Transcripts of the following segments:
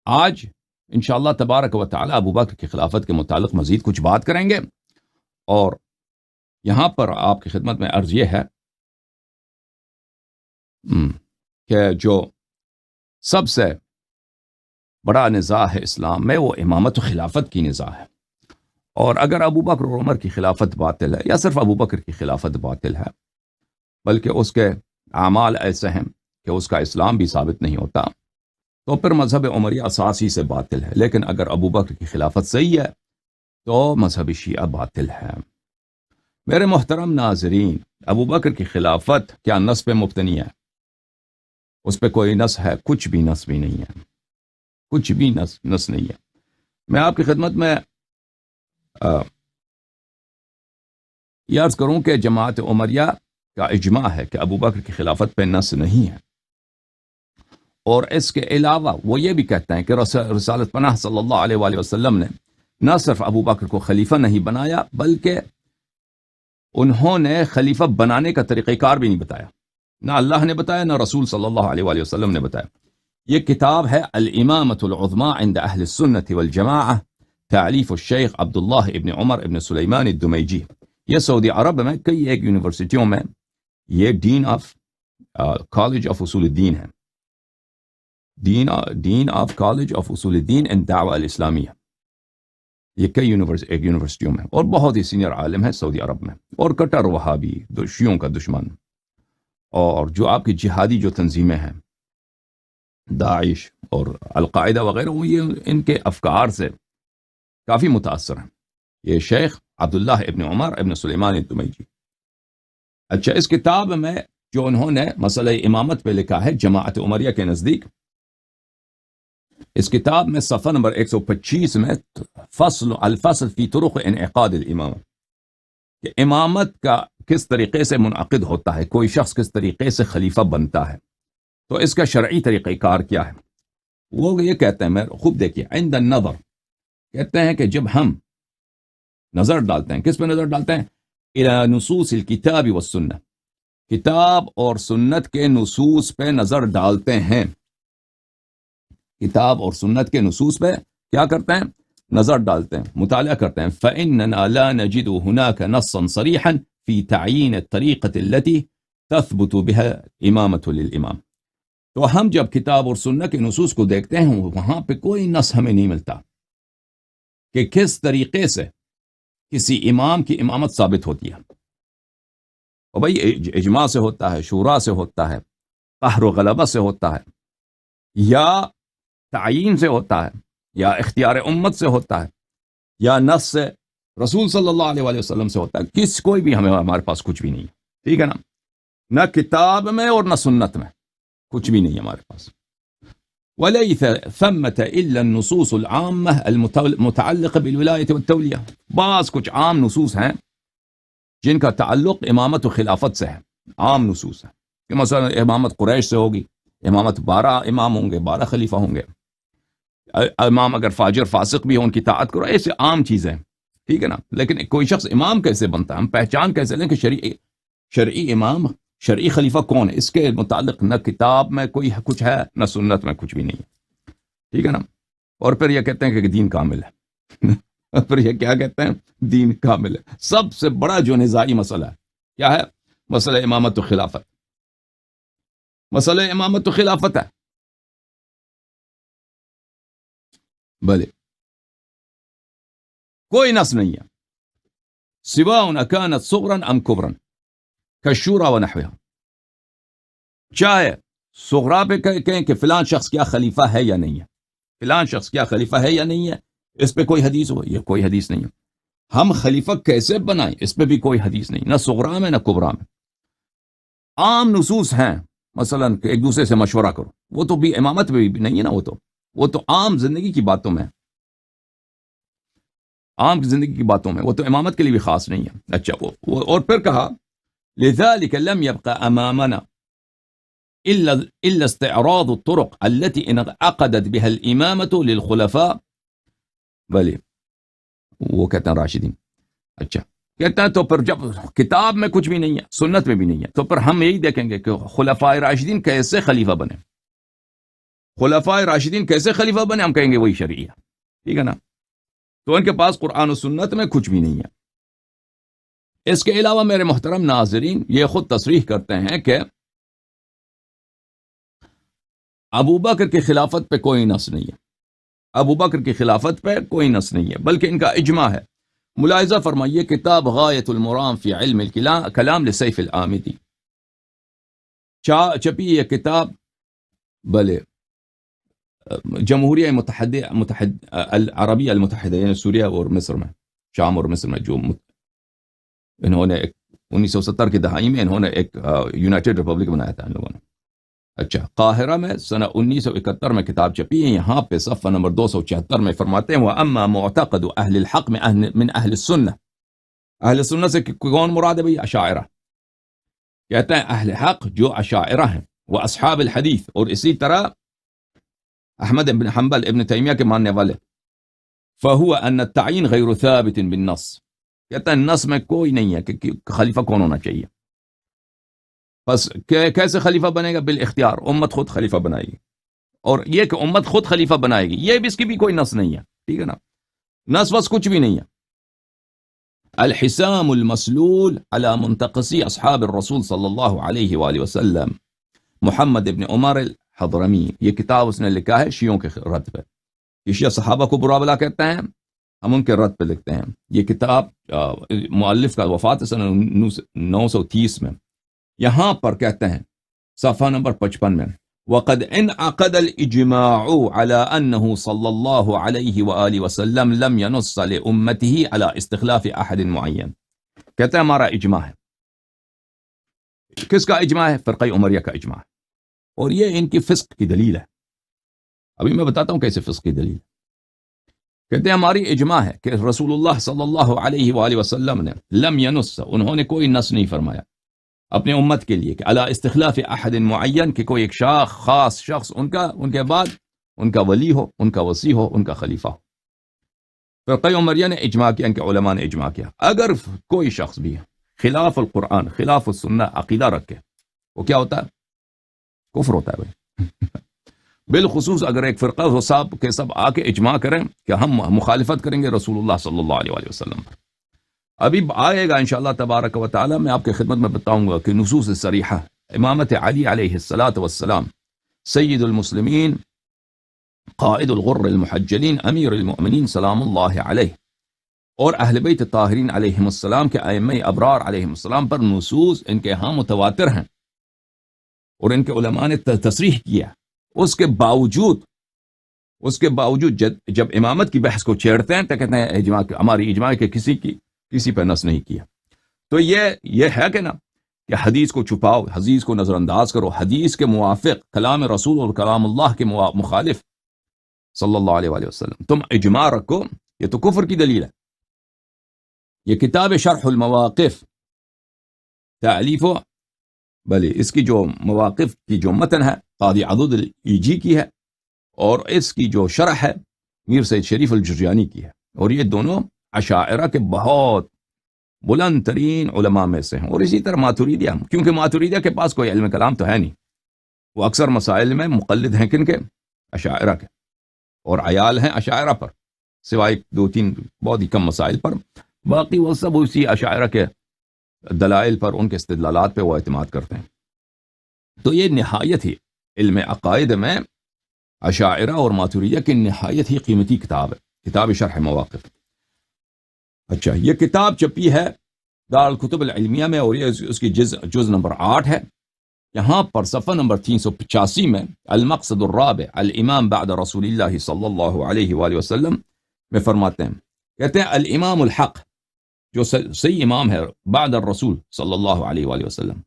آج انشاءاللہ تبارک و تعالی ابو بکر کی خلافت کے متعلق مزید کچھ بات کریں گے، اور یہاں پر آپ کی خدمت میں عرض یہ ہے کہ جو سب سے بڑا نزاع ہے اسلام میں وہ امامت و خلافت کی نزاع ہے، اور اگر ابو بکر اور عمر کی خلافت باطل ہے، یا صرف ابو بکر کی خلافت باطل ہے بلکہ اس کے اعمال ایسے ہیں کہ اس کا اسلام بھی ثابت نہیں ہوتا، تو پھر مذہب عمری اساسی سے باطل ہے۔ لیکن اگر ابو بکر کی خلافت صحیح ہے تو مذہب شیعہ باطل ہے۔ میرے محترم ناظرین، ابو بکر کی خلافت کیا نص پہ مبتنی ہے؟ اس پہ کوئی نص ہے؟ کچھ بھی نص بھی نہیں ہے، کچھ بھی نص نہیں ہے۔ میں آپ کی خدمت میں یہ عرض کروں کہ جماعت عمریہ کا اجماع ہے کہ ابو بکر کی خلافت پہ نص نہیں ہے، اور اس کے علاوہ وہ یہ بھی کہتے ہیں کہ رسالت پناہ صلی اللہ علیہ وآلہ وسلم نے نہ صرف ابو بکر کو خلیفہ نہیں بنایا بلکہ انہوں نے خلیفہ بنانے کا طریقہ کار بھی نہیں بتایا، نہ اللہ نے بتایا نہ رسول صلی اللہ علیہ وآلہ وسلم نے بتایا۔ یہ کتاب ہے الامامۃ العظمیٰ عند اہل السنۃ والجماعہ، تعلیف الشیخ عبداللہ ابن عمر ابن سلیمان الدمیجی۔ یہ سعودی عرب میں کئی ایک یونیورسٹیوں میں یہ ڈین آف کالج آف اصول الدین ہے، ڈین آف کالج آف اصول الدین اینڈ دعوہ الاسلامیہ، یہ کئی یونیورسٹیوں میں، اور بہت ہی سینئر عالم ہے سعودی عرب میں، اور کٹر وہابی شیعوں کا دشمن، اور جو آپ کی جہادی جو تنظیمیں ہیں داعش اور القاعدہ وغیرہ، وہ یہ ان کے افکار سے کافی متاثر ہیں، یہ شیخ عبداللہ ابن عمر ابن سلیمان الدمیجی۔ اچھا، اس کتاب میں جو انہوں نے مسئلہ امامت پہ لکھا ہے جماعت عمریہ کے نزدیک، اس کتاب میں صفحہ نمبر 125 میں الفصل فی طرق انعقاد الامامہ، کہ امامت کا کس طریقے سے منعقد ہوتا ہے، کوئی شخص کس طریقے سے خلیفہ بنتا ہے، تو اس کا شرعی طریقہ کار کیا ہے۔ وہ یہ کہتے ہیں، میں خوب دیکھیے، عند النظر، کہتے ہیں کہ جب ہم نظر ڈالتے ہیں، کس پہ نظر ڈالتے ہیں؟ الی نصوص الکتاب والسنہ، کتاب اور سنت کے نصوص پہ نظر ڈالتے ہیں، کتاب اور سنت کے نصوص پہ کیا کرتے ہیں؟ نظر ڈالتے ہیں، مطالعہ کرتے ہیں۔ فإننا لا نجد هناك نصا صريحا في تعيين الطريقة التي تثبت بها امامة للامام، تو ہم جب کتاب اور سنت کے نصوص کو دیکھتے ہیں وہاں پہ کوئی نص ہمیں نہیں ملتا کہ کس طریقے سے کسی امام کی امامت ثابت ہوتی ہے۔ اور بھائی اجماع سے ہوتا ہے، شورا سے ہوتا ہے، قہر و غلبہ سے ہوتا ہے، یا تعیین سے ہوتا ہے، یا اختیار امت سے ہوتا ہے، یا نص سے رسول صلی اللہ علیہ وآلہ وسلم سے ہوتا ہے، کوئی بھی ہمارے پاس کچھ بھی نہیں ہے، ٹھیک ہے نا؟ نہ کتاب میں اور نہ سنت میں کچھ بھی نہیں ہے ہمارے پاس۔ وَلَيْسَ ثَمَّةَ إِلَّا النُّصُوصُ الْعَامَّةُ الْمُتَعَلِّقَةُ بِالْوِلَایَةِ وَالتَّوْلِیَةِ، بعض کچھ عام نصوص ہیں جن کا تعلق امامت و خلافت سے ہے، عام نصوص ہیں، کہ مثلا امامت قریش سے ہوگی، امامت 12 امام ہوں گے، 12 خلیفہ ہوں گے، امام اگر فاجر فاسق بھی ہوں ان کی طاعت کرو، ایسے عام چیزیں، ٹھیک ہے نا؟ لیکن کوئی شخص امام کیسے بنتا ہے، ہم پہچان کیسے لیں کہ شرعی امام، شرعی خلیفہ کون ہے؟ اس کے متعلق نہ کتاب میں کوئی کچھ ہے نہ سنت میں کچھ بھی نہیں ہے، ٹھیک ہے نا؟ اور پھر یہ کہتے ہیں کہ دین کامل ہے پھر یہ کیا کہتے ہیں؟ دین کامل ہے۔ سب سے بڑا جو نزاعی مسئلہ ہے کیا ہے؟ مسئلہ امامت و خلافت، مسئلہ امامت و خلافت ہے۔ بلے کوئی نص نہیں ہے، سواء كانت صغرا ام کبرا كالشورى ونحوها، چاہے صغرا پہ کہیں کہ فلان شخص کیا خلیفہ ہے یا نہیں ہے، فلان شخص کیا خلیفہ ہے یا نہیں ہے، اس پہ کوئی حدیث ہو، یہ کوئی حدیث نہیں ہے۔ ہم خلیفہ کیسے بنائیں، اس پہ بھی کوئی حدیث نہیں، نہ صغرا میں نہ کبرا میں۔ عام نصوص ہیں، مثلا کہ ایک دوسرے سے مشورہ کرو، وہ تو بھی امامت میں بھی نہیں ہے نا، وہ تو عام زندگی کی باتوں میں، عام زندگی کی باتوں میں، وہ تو امامت کے لیے بھی خاص نہیں ہے۔ اچھا، وہ اور پھر کہا لذلك لم يبقى امامنا الا استعراض الطرق التي انعقدت بها الامامة للخلفاء، بلے وہ کہتے ہیں راشدین۔ اچھا، کہتا ہے تو پھر جب کتاب میں کچھ بھی نہیں ہے، سنت میں بھی نہیں ہے، تو پھر ہم یہی دیکھیں گے کہ خلفاء راشدین کیسے خلیفہ بنے، خلفائے راشدین کیسے خلیفہ بنے؟ ہم کہیں گے وہی شرعیہ، ٹھیک ہے نا؟ تو ان کے پاس قرآن و سنت میں کچھ بھی نہیں ہے۔ اس کے علاوہ میرے محترم ناظرین یہ خود تصریح کرتے ہیں کہ ابو بکر کی خلافت پہ کوئی نص نہیں ہے، ابو بکر کی خلافت پہ کوئی نص نہیں ہے، بلکہ ان کا اجماع ہے۔ ملاحظہ فرمائیے کتاب غایت المرام فی علم کلام لسیف العامدی، چھپی یہ کتاب بلے جمہوریہ عربیہ المتحدہ یعنی سوریہ اور مصر میں، شام اور مصر میں، جو انہوں نے 1970 کی دہائی میں انہوں نے ایک یونائٹڈ ریپبلک بنایا تھا ان لوگوں نے۔ اچھا، قاہرہ میں سنہ 1971 میں کتاب چھپی ہے، یہاں پہ صفحہ نمبر 274 میں فرماتے ہیں وَأَمَّا مُعْتَقَدُ أَهْلِ الْحَقِّ من أهل السنة، اہل سنت سے کون مراد ہے بھئی؟ اشاعرہ، کہتے ہیں اہل حق جو اشاعرہ ہیں، واصحاب الحدیث، اور اسی طرح احمد بن حنبل ابن تیمیہ کے ماننے والے، فَهُوَ أَنَّ التَّعْيِينَ غَيْرُ ثَابِتٍ بِالنَّص، کہتے ہیں نص میں کوئی نہیں ہے کہ خلیفہ کون ہونا چاہیے۔ بس کیسے خلیفہ بنے گا؟ بالاختیار، امت خود خلیفہ بنائے گی، اور یہ کہ امت خود خلیفہ بنائے گی یہ بھی اس کی بھی کوئی نص نہیں ہے، ٹھیک ہے نا؟ نص بس کچھ بھی نہیں ہے۔ الحسام المسلول على منتقصی اصحاب الرسول صلی اللہ علیہ وآلہ وسلم، محمد ابن عمر الحضرمی، یہ کتاب اس نے لکھا ہے شیعوں کے رد پہ، یہ شیعہ صحابہ کو برا بلا کہتے ہیں، ہم ان کے رد پہ لکھتے ہیں۔ یہ کتاب مؤلف کا وفات سنہ 930 میں، یہاں پر کہتے ہیں صفحہ نمبر 55 میں وَقَدْ انعقد الْإِجْمَاعُ عَلَىٰ أَنَّهُ صلی اللہ علیہ وآلہ وسلم لم ينص لأمته على استخلاف أحد معین، کہتے ہیں ہمارا اجماع ہے۔ کس کا اجماع ہے؟ فرقہ عمریہ کا اجماع ہے، اور یہ ان کی فسق کی دلیل ہے۔ ابھی میں بتاتا ہوں کیسے فسق کی دلیل ہے۔ کہتے ہیں ہماری اجماع ہے کہ رسول اللہ صلی اللہ علیہ وآلہ وسلم نے لم ینص، انہوں نے کوئی نص نہیں فرمایا اپنے امت کے لیے کہ علی استخلاف احد معین، کہ کوئی ایک خاص شخص ان کے بعد ان کا ولی ہو، ان کا وصی ہو، ان کا خلیفہ ہو۔ فرقہ عمریہ نے اجماع کیا، ان کے علماء نے اجماع کیا، اگر کوئی شخص بھی خلاف القرآن خلاف السنہ عقیدہ رکھے وہ کیا ہوتا ہے؟ کفر ہوتا ہے بھائی۔ بالخصوص اگر ایک فرقہ وہ صاحب کے سب آ کے اجماع کریں کہ ہم مخالفت کریں گے رسول اللہ صلی اللہ علیہ وسلم پر۔ ابھی آئے گا انشاءاللہ تبارک و تعالی، میں آپ کے خدمت میں بتاؤں گا کہ نصوص صریحہ امامت علی علیہ السلام سید المسلمین قائد الغر المحجلین امیر المؤمنین سلام اللہ علیہ، اور اہل بیت طاہرین علیہم السلام کے ائمہ ابرار علیہم السلام پر نصوص ان کے ہاں متواتر ہیں، اور ان کے علماء نے تصریح کیا۔ اس کے باوجود جب امامت کی بحث کو چھیڑتے ہیں تو کہتے ہیں اجماع، ہماری اجماع کے کسی پہ نص نہیں کیا۔ تو یہ ہے کہ نا کہ حدیث کو چھپاؤ، حدیث کو نظر انداز کرو، حدیث کے موافق کلام رسول اور کلام اللہ کے مخالف صلی اللہ علیہ وآلہ وسلم تم اجماع رکھو، یہ تو کفر کی دلیل ہے۔ یہ کتاب شرح المواقف تالیف بلے اس کی جو مواقف کی جو متن ہے قاضی عضد الایجی کی ہے، اور اس کی جو شرح ہے میر سید شریف الجرجانی کی ہے، اور یہ دونوں اشاعرہ کے بہت بلند ترین علماء میں سے ہیں۔ اور اسی طرح ماتوریدیہ، کیونکہ ماتوریدیہ کے پاس کوئی علم کلام تو ہے نہیں، وہ اکثر مسائل میں مقلد ہیں کن کے؟ اشاعرہ کے، اور عیال ہیں اشاعرہ پر، سوائے 2-3 بہت ہی کم مسائل پر، باقی وہ سب اسی اشاعرہ کے دلائل پر، ان کے استدلالات پہ وہ اعتماد کرتے ہیں۔ تو یہ نہایت ہی علم عقائد میں اشاعرہ اور ماتوریدیہ کی نہایت ہی قیمتی کتاب ہے، کتاب شرح مواقف۔ اچھا، یہ کتاب چھپی ہے دارالکتب العلمیہ میں، اور یہ اس کی جز نمبر 8 ہے۔ یہاں پر صفحہ نمبر 385 میں المقصد الرابع الامام بعد رسول اللہ صلی اللہ علیہ وآلہ وسلم میں فرماتے ہیں، کہتے ہیں الامام الحق، جو صحیح امام ہے بعد الرسول صلی اللہ علیہ وآلہ وسلم،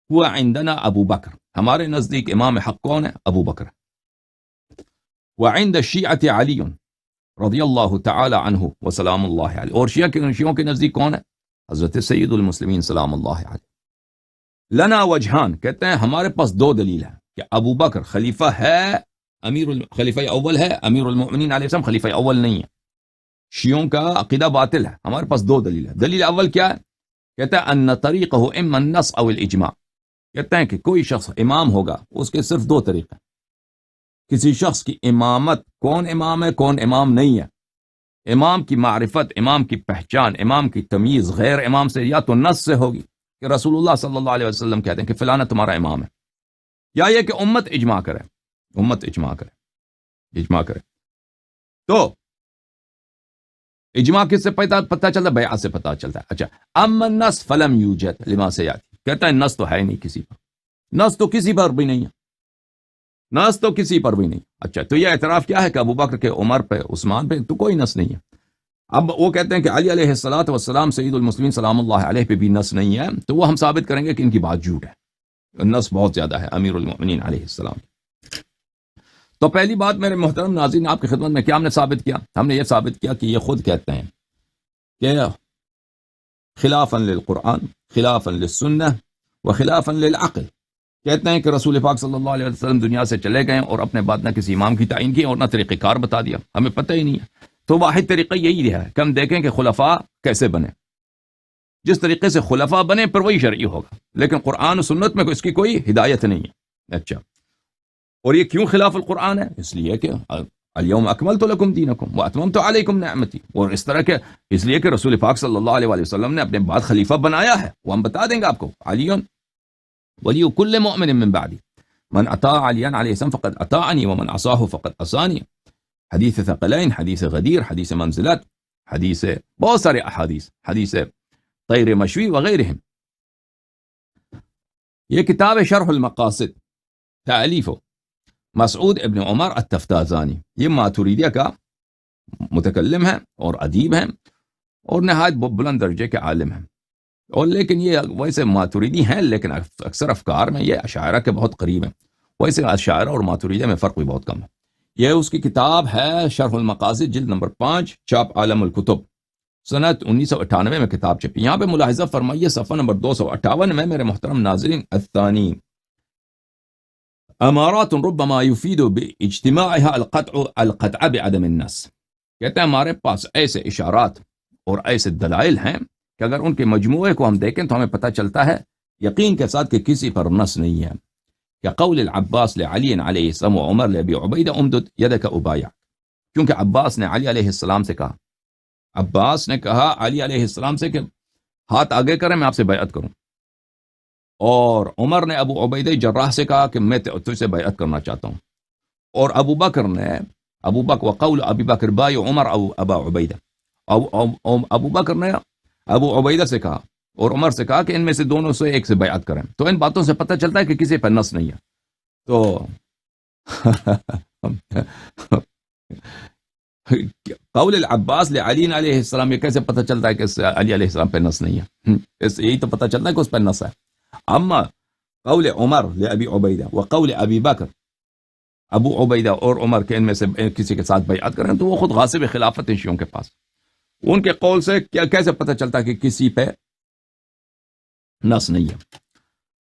ہوا عندنا ابو بکر، ہمارے نزدیک امام حق کون ہے؟ ابو بکر۔ وعند الشیعۃ علی رضی اللہ تعالی عنہ وسلام اللہ علیہ، اور شیعوں کے نزدیک کون ہے؟ حضرت سید المسلمین سلام اللہ علیہ۔ لنا وجہان، کہتے ہیں ہمارے پاس 2 دلیل ہیں کہ ابو بکر خلیفہ ہے، خلیفہ اول ہے، امیر المؤمنین علیہ السلام خلیفہ اول نہیں ہے۔ شیعوں کا عقیدہ باطل ہے، ہمارے پاس 2 دلیل ہے۔ دلیل اول کیا ہے؟ کہتا ہے ان طریقہ اما النص او الاجماع، کہتے ہیں کہ کوئی شخص امام ہوگا اس کے صرف 2 طریقے، کسی شخص کی امامت، کون امام ہے کون امام نہیں ہے، امام کی معرفت، امام کی پہچان، امام کی تمیز غیر امام سے یا تو نص سے ہوگی کہ رسول اللہ صلی اللہ علیہ وسلم کہتے ہیں کہ فلانا تمہارا امام ہے، یا یہ کہ امت اجماع کرے، امت اجماع کرے. تو اجماع کس سے پتہ چلتا ہے؟ بیعت سے پتہ چلتا ہے. اچھا، اما النص فلم یوجد لما سیاتی، کہتا ہے نص تو ہے نہیں کسی پر، نص تو کسی پر بھی نہیں ہے، نص تو کسی پر بھی نہیں. اچھا، تو یہ اعتراف کیا ہے کہ ابو بکر کے، عمر پہ، عثمان پہ تو کوئی نص نہیں ہے. اب وہ کہتے ہیں کہ علی علیہ الصلوۃ والسلام سید المسلمین سلام اللہ علیہ پہ بھی نص نہیں ہے، تو وہ ہم ثابت کریں گے کہ ان کی بات جھوٹ ہے، نص بہت زیادہ ہے امیر المؤمنین علیہ السلام. تو پہلی بات میرے محترم ناظرین آپ کی خدمت میں کیا ہم نے ثابت کیا؟ ہم نے یہ ثابت کیا کہ یہ خود کہتے ہیں کہ خلافاً للقرآن، خلافاً للسنہ و خلافاً للعقل، کہتے ہیں کہ رسول پاک صلی اللہ علیہ وسلم دنیا سے چلے گئے اور اپنے بعد نہ کسی امام کی تعین کی اور نہ طریقہ کار بتا دیا، ہمیں پتہ ہی نہیں ہے. تو واحد طریقہ یہی ہے کہ ہم دیکھیں کہ خلفاء کیسے بنے، جس طریقے سے خلفاء بنے پر وہی شرعی ہوگا، لیکن قرآن و سنت میں اس کی کوئی ہدایت نہیں ہے. اچھا، اور یہ کیوں خلاف القرآن ہے؟ اس لیے کہ الیوم اکملت لکم دینکم واتممت علیکم نعمتی، اور اس طرح کے، اس لیے کہ رسول پاک صلی اللہ علیہ وسلم نے اپنے بعد خلیفہ بنایا ہے، وہ ہم بتا دیں گے آپ کو، علی ولی کل مؤمن من بعدی من اطاع علی علیہ السلام فقد اطاعنی ومن عصاه فقد عصانی. حدیث ثقلین، حدیث غدیر، حدیث منزلت، حدیث بہت سارے احادیث، حدیث طیر مشوی وغیرہ. یہ کتاب شرح المقاصد، تالیف مسعود ابن عمر التفتازانی، یہ ماتوریدیہ کا متکلم ہے اور ادیب ہیں اور نہایت بلند درجے کے عالم ہیں. اور لیکن یہ ویسے ماتوریدی ہیں، لیکن اکثر افکار میں یہ اشاعرہ کے بہت قریب ہیں. ویسے اشاعرہ اور ماتوریدیہ میں فرق بھی بہت کم ہے. یہ اس کی کتاب ہے شرح المقاصد، جلد نمبر 5، چاپ عالم الکتب، سنت 1998 میں کتاب چھپی. یہاں پہ ملاحظہ فرمائیے صفحہ نمبر 258 میں میرے محترم ناظرین، الثانی امارات ربما يفيد باجتماعها القطع بعدم النص، کہتے ہیں ہمارے پاس ایسے اشارات اور ایسے دلائل ہیں کہ اگر ان کے مجموعے کو ہم دیکھیں تو ہمیں پتہ چلتا ہے یقین کے ساتھ کہ کسی پر نص نہیں ہے. کہ قول العباس لعلی علیہ السلام و عمر لابی عبیدہ امدد یدک ابایع، کیونکہ عباس نے علی علیہ السلام سے کہا، عباس نے کہا علی علیہ السلام سے کہ ہاتھ آگے کریں میں آپ سے بیعت کروں، اور عمر نے ابو عبیدہ جراح سے کہا کہ میں تجھ سے بیعت کرنا چاہتا ہوں، اور ابو بکر وقول ابی بکر بایع عمر او ابا عبیدہ، ابو بکر نے ابو عبیدہ سے کہا اور عمر سے کہا کہ ان میں سے دونوں سے ایک سے بیعت کریں. تو ان باتوں سے پتہ چلتا ہے کہ کسی پر نص نہیں ہے. تو قول العباس لعلی علیہ السلام، یہ کیسے پتہ چلتا ہے کہ علی علیہ السلام پہ نص نہیں ہے؟ یہی تو پتہ چلتا ہے کہ اس پہ نص ہے. اما قول عمر لابی عبیدہ وقول ابی بکر، ابو عبیدہ اور عمر کے ان میں سے کسی کے ساتھ بیعت کریں، تو وہ خود غاصب خلافت ہیں شیعوں کے پاس. ان کے قول سے کیسے پتہ چلتا ہے کہ کسی پہ نص نہیں ہے؟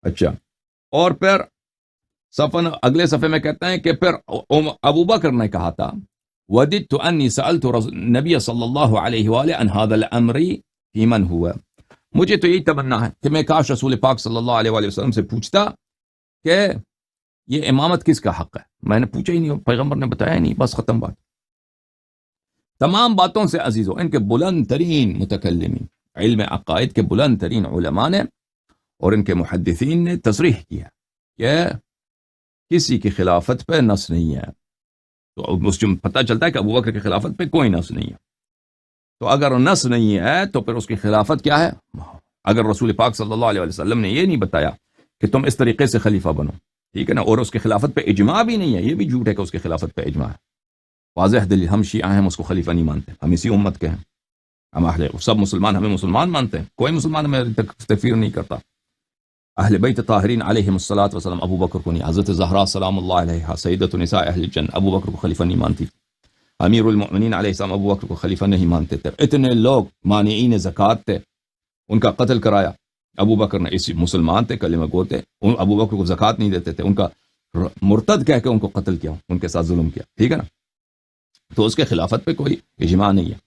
اچھا، اور پھر اگلے صفحے میں کہتے ہیں کہ پھر ابو بکر نے کہا تھا وَدِدْتُ أَنِّي سَأَلْتُ النَّبِيَّ صلی اللہ علیہ وآلہ عن هذا الامر فی من ہوا، مجھے تو یہی تمنا ہے کہ میں کاش رسول پاک صلی اللہ علیہ وآلہ وسلم سے پوچھتا کہ یہ امامت کس کا حق ہے. میں نے پوچھا ہی نہیں، پیغمبر نے بتایا ہی نہیں، بس ختم بات. تمام باتوں سے عزیزوں، ان کے بلند ترین متکلمین، علم عقائد کے بلند ترین علماء نے اور ان کے محدثین نے تصریح کیا کہ کسی کی خلافت پہ نص نہیں ہے. تو اس سے پتہ چلتا ہے کہ ابو بکر کی خلافت پہ کوئی نص نہیں ہے. تو اگر نص نہیں ہے تو پھر اس کی خلافت کیا ہے؟ اگر رسول پاک صلی اللہ علیہ وسلم نے یہ نہیں بتایا کہ تم اس طریقے سے خلیفہ بنو، ٹھیک ہے نا، اور اس کی خلافت پہ اجماع بھی نہیں ہے، یہ بھی جھوٹ ہے کہ اس کی خلافت پہ اجماع ہے. واضح دلیل، ہم شیعہ ہیں، ہم اس کو خلیفہ نہیں مانتے، ہم اسی امت کے ہیں، ہم سب مسلمان ہمیں مسلمان مانتے ہیں، کوئی مسلمان ہمیں تکفیر نہیں کرتا. اہل بیت طاہرین علیہم الصلاۃ والسلام ابو بکر کو نہیں، حضرت زہرا سلام اللہ علیہا سیدۃ نساء اہل الجنہ ابو بکر کو خلیفہ نہیں مانتی، امیر المؤمنین علیہ السلام ابو بکر کو خلیفہ نہیں مانتے تھے. اتنے لوگ مانعین زکوٰۃ تھے، ان کا قتل کرایا ابو بکر نے، اسی مسلمان تھے، کلمہ گو تھے، ابو بکر کو زکوٰۃ نہیں دیتے تھے، ان کا مرتد کہہ کے ان کو قتل کیا، ان کے ساتھ ظلم کیا، ٹھیک ہے نا. تو اس کے خلافت پہ کوئی اجماع نہیں ہے.